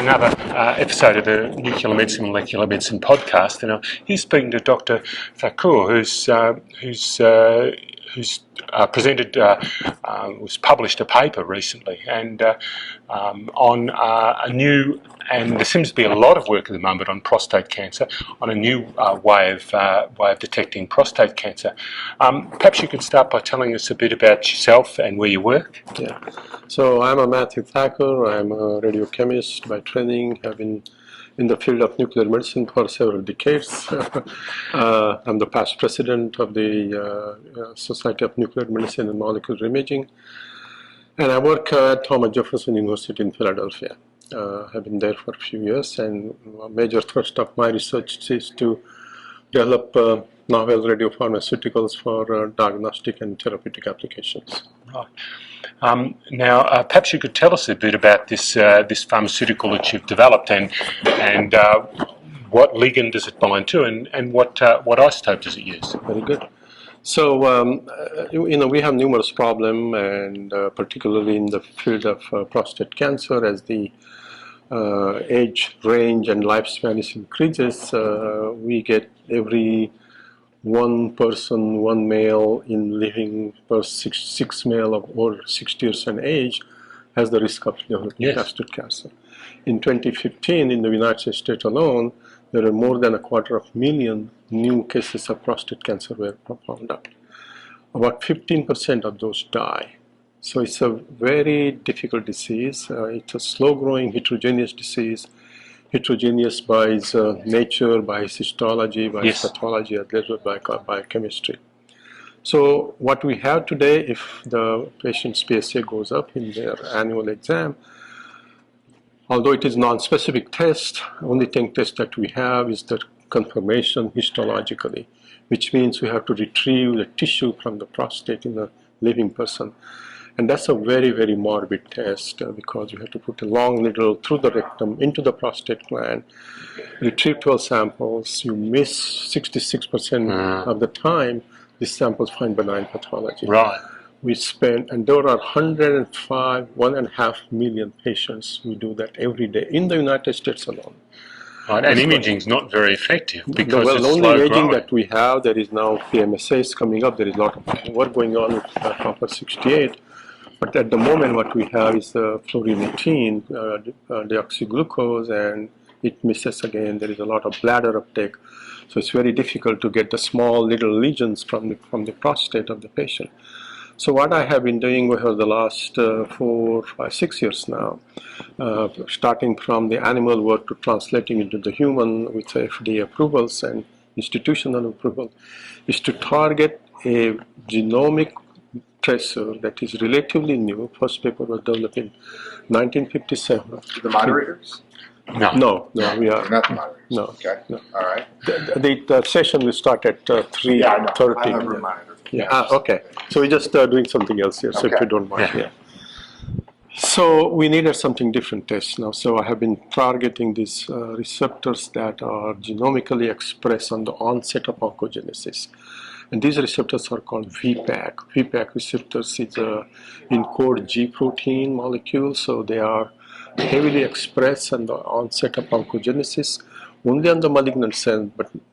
Another episode of the Nuclear Medicine Molecular Medicine podcast, and he's speaking to Dr. Thakur, who's presented, was published a paper recently, and on a new, and there seems to be a lot of work at the moment on prostate cancer, on a new way of detecting prostate cancer. Perhaps you could start by telling us a bit about yourself and where you work. Yeah. So I'm a Matthew Thakur. I'm a radiochemist by training. I've been in the field of nuclear medicine for several decades. I'm the past president of the Society of Nuclear Medicine and Molecular Imaging. And I work at Thomas Jefferson University in Philadelphia. I've been there for a few years, and a major thrust of my research is to develop novel radiopharmaceuticals for diagnostic and therapeutic applications. Right. Now, perhaps you could tell us a bit about this pharmaceutical that you've developed, and what ligand does it bind to, and what isotope does it use? Very good. So, we have numerous problems, and particularly in the field of prostate cancer, as the age range and lifespan is increases, we get every one person, one male in living per six male of over 60 years in age has the risk of developing prostate cancer. In 2015, in the United States alone, there are more than 250,000 new cases of prostate cancer were found out. About 15% of those die. So it's a very difficult disease. It's a slow-growing heterogeneous disease. Heterogeneous by its nature, by its histology, by its pathology, as well as by biochemistry. So what we have today, if the patient's PSA goes up in their annual exam, although it is non-specific test, only test that we have is the confirmation histologically, which means we have to retrieve the tissue from the prostate in a living person. And that's a very, very morbid test because you have to put a long needle through the rectum into the prostate gland, retrieve 12 samples. You miss 66% of the time. These samples find benign pathology. Right. We spend, and there are 1.5 million patients who do that every day in the United States alone. Right, and imaging is not very effective because it's the only slow imaging growing. that we have, there is now PMSAs coming up. There is a lot of work going on with copper 68. But at the moment, what we have is fluorinethine, deoxyglucose, and it misses again. There is a lot of bladder uptake. So it's very difficult to get the small little lesions from the prostate of the patient. So what I have been doing over the last 4, 5, 6 years now, starting from the animal work to translating into the human with FDA approvals and institutional approval, is to target a genomic tracer that is relatively new. First paper was developed in 1957. The moderators? No, we are Not the moderators. no. Okay. No. All right. The session will start at 3:30. Yeah, I know. I have monitors. Yeah. Okay. So we're just doing something else here. So if Okay. you don't mind, So we needed something different test now. So I have been targeting these receptors that are genomically expressed on the onset of oncogenesis. And these receptors are called VPAC. VPAC receptors is encode G protein molecule, so they are heavily expressed on the onset of oncogenesis, only on the malignant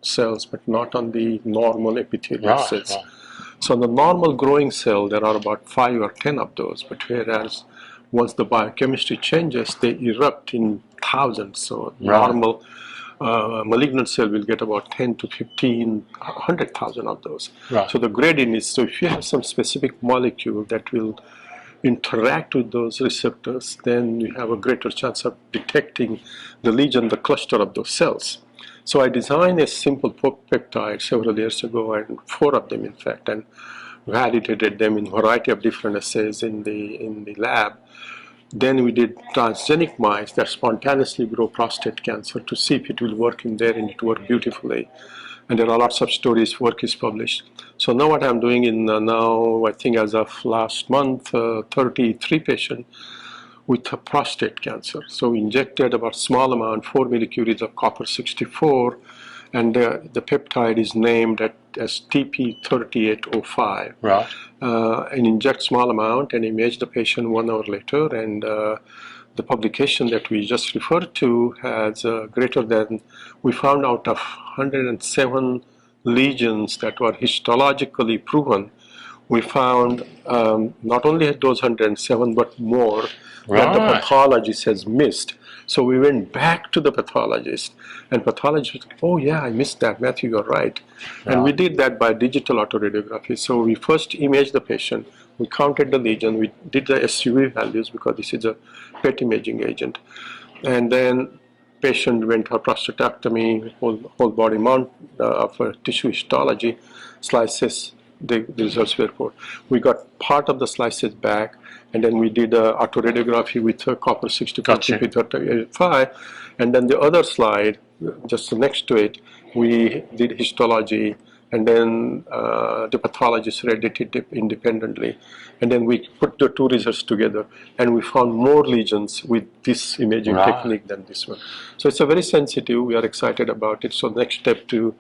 cells, but not on the normal epithelial cells. Right. So on the normal growing cell, there are about 5 or 10 of those, but whereas once the biochemistry changes, they erupt in thousands. So normal malignant cell will get about 10 to 15, 100,000 of those. Right. So the gradient is, so if you have some specific molecule that will interact with those receptors, then you have a greater chance of detecting the lesion, the cluster of those cells. So I designed a simple peptide several years ago, and 4 of them in fact, and validated them in a variety of different assays in the lab. Then we did transgenic mice that spontaneously grow prostate cancer to see if it will work in there, and it worked beautifully. And there are lots of stories, work is published. So now what I'm doing in now, I think as of last month, 33 patients with prostate cancer. So we injected about small amount, 4 millicuries of copper 64, and the peptide is named as TP3805. Right. And inject small amount and image the patient 1 hour later, and the publication that we just referred to has greater than, we found out of 107 lesions that were histologically proven, we found not only those 107 but more that the Right. pathologist has missed. So we went back to the pathologist, and pathologist was like, oh yeah, I missed that, Matthew, you're right. And we did that by digital autoradiography. So we first imaged the patient, we counted the lesion, we did the SUV values because this is a PET imaging agent. And then patient went for prostatectomy, whole body mount of tissue histology, slices, the results were poor. We got part of the slices back, and then we did autoradiography with copper 64 TP35, and then the other slide, just next to it, we did histology, and then the pathologist read it independently, and then we put the two results together, and we found more lesions with this imaging technique than this one. So it's a very sensitive, we are excited about it. So next step to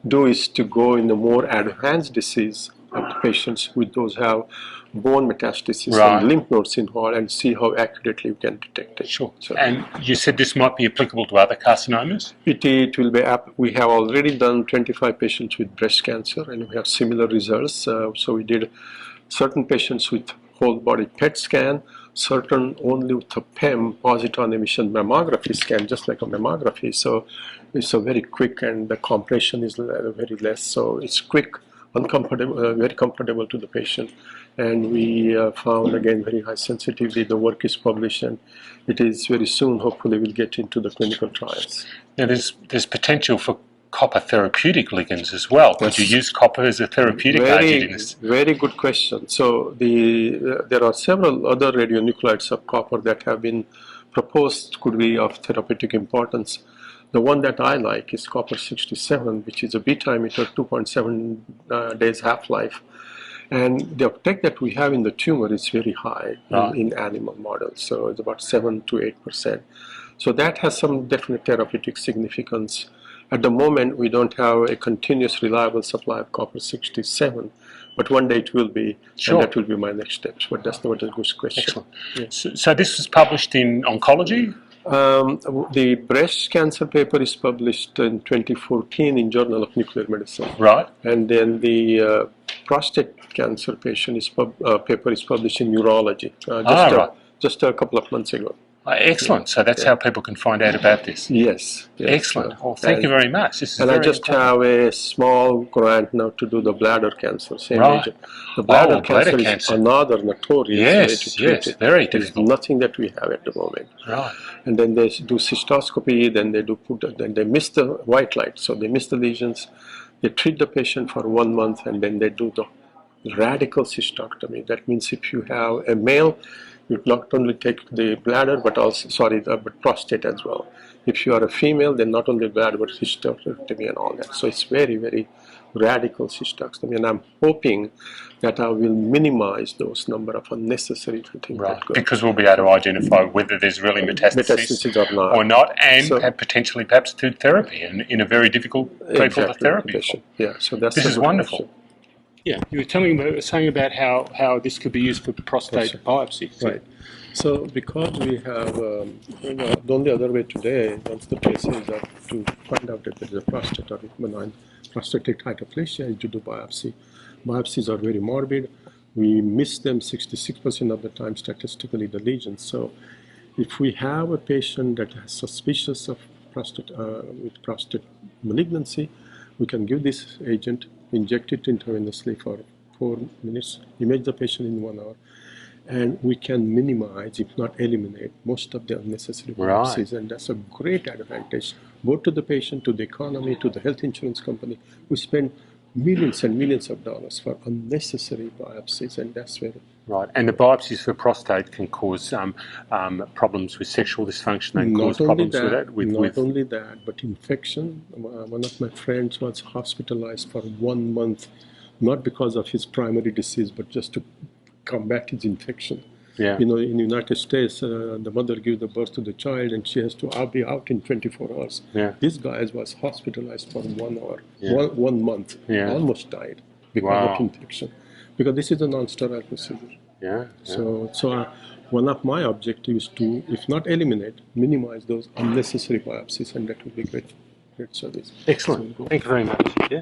do is to go in the more advanced disease of the patients with those have bone metastasis and lymph nodes involved, and see how accurately we can detect it. Sure. So, and you said this might be applicable to other carcinomas? it will be, we have already done 25 patients with breast cancer, and we have similar results. So we did certain patients with whole body PET scan, certain only with a PEM, positron emission mammography scan, just like a mammography. So it's a very quick, and the compression is very less. So it's quick, uncomfortable, very comfortable to the patient. And we found, again, very high sensitivity. The work is published, and it is very soon, hopefully, we'll get into the clinical trials. Now, there's potential for copper therapeutic ligands as well. Could you use copper as a therapeutic agent in this? Very good question. So there are several other radionuclides of copper that have been proposed could be of therapeutic importance. The one that I like is copper 67, which is a beta emitter, 2.7 days half-life. And the uptake that we have in the tumor is very high in animal models, so it's about 7 to 8%. So that has some definite therapeutic significance. At the moment, we don't have a continuous, reliable supply of copper 67, but one day it will be, and that will be my next steps. But that's not a good question. Excellent. Yeah. So this was published in Oncology? The breast cancer paper is published in 2014 in Journal of Nuclear Medicine. Right. And then the prostate cancer paper is published in Neurology just a couple of months ago. Excellent. So that's how people can find out about this. Yes. Excellent. Well, thank you very much. This is and I very just important. have a small grant now to do the bladder cancer, same agent. The bladder cancer is another notorious way to treat it. Very There's difficult. nothing that we have at the moment. Right. And then they do cystoscopy, then they miss the white light, so they miss the lesions. They treat the patient for 1 month, and then they do the radical cystectomy. That means if you have a male, you not only take the bladder, but also, but prostate as well. If you are a female, then not only bladder, but cystectomy and all that. So it's very, very radical cystectomy. And I'm hoping that I will minimize those number of unnecessary things. Right, because we'll be able to identify whether there's really metastasis or not, and potentially perhaps to therapy in a very difficult people to therapy. Yeah, so that's this is wonderful. Yeah, you were saying about how this could be used for prostate biopsy. Right. So because we have, the only other way today, once the patient is up to find out that there is a prostate or benign prostatic hyperplasia, is to do biopsy. Biopsies are very morbid. We miss them 66% of the time statistically, the lesions. So if we have a patient that is suspicious of with prostate malignancy, we can give this agent, inject it intravenously for 4 minutes, image the patient in 1 hour, and we can minimize, if not eliminate, most of the unnecessary biopsies. And that's a great advantage, both to the patient, to the economy, to the health insurance company. We spend millions and millions of dollars for unnecessary biopsies, and that's where... Right, and the biopsies for prostate can cause problems with sexual dysfunction. They can cause problems with that. Not only that, but infection. One of my friends was hospitalized for 1 month, not because of his primary disease, but just to combat his infection. Yeah. You know, in the United States, the mother gives the birth to the child, and she has to be out in 24 hours. Yeah. This guy was hospitalized for 1 hour, 1 month, almost died because of infection. Because this is a non-sterile procedure. Yeah. So one of my objectives is to, if not eliminate, minimize those unnecessary biopsies, and that would be great service. Excellent. Thank you very much. Yeah.